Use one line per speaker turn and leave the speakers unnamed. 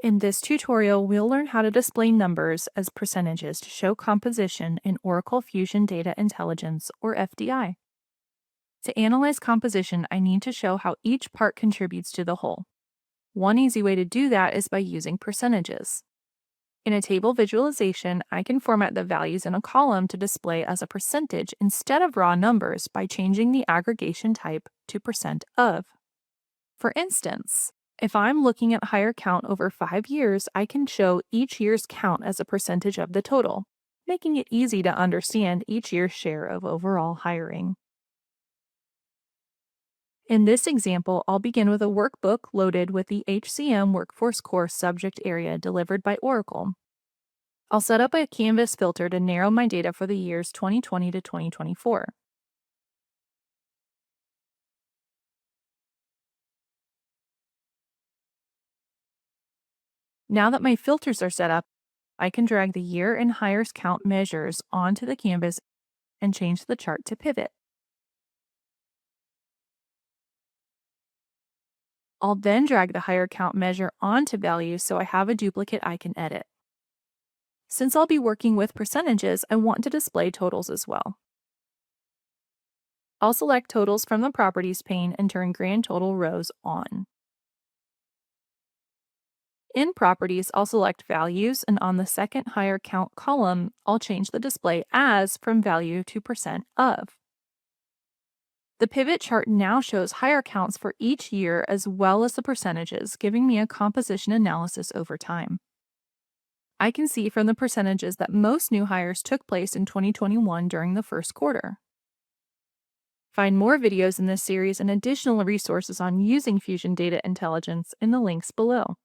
In this tutorial, we'll learn how to display numbers as percentages to show composition in Oracle Fusion Data Intelligence, or FDI. To analyze composition, I need to show how each part contributes to the whole. One easy way to do that is by using percentages. In a table visualization, I can format the values in a column to display as a percentage instead of raw numbers by changing the aggregation type to percent of. For instance, if I'm looking at hire count over 5 years, I can show each year's count as a percentage of the total, making it easy to understand each year's share of overall hiring. In this example, I'll begin with a workbook loaded with the HCM Workforce Course subject area delivered by Oracle. I'll set up a Canvas filter to narrow my data for the years 2020 to 2024. Now that my filters are set up, I can drag the year and hires count measures onto the canvas and change the chart to pivot. I'll then drag the hire count measure onto values so I have a duplicate I can edit. Since I'll be working with percentages, I want to display totals as well. I'll select totals from the Properties pane and turn Grand Total Rows on. In Properties, I'll select Values, and on the second hire count column, I'll change the display as from value to percent of. The pivot chart now shows hire counts for each year as well as the percentages, giving me a composition analysis over time. I can see from the percentages that most new hires took place in 2021 during the first quarter. Find more videos in this series and additional resources on using Fusion Data Intelligence in the links below.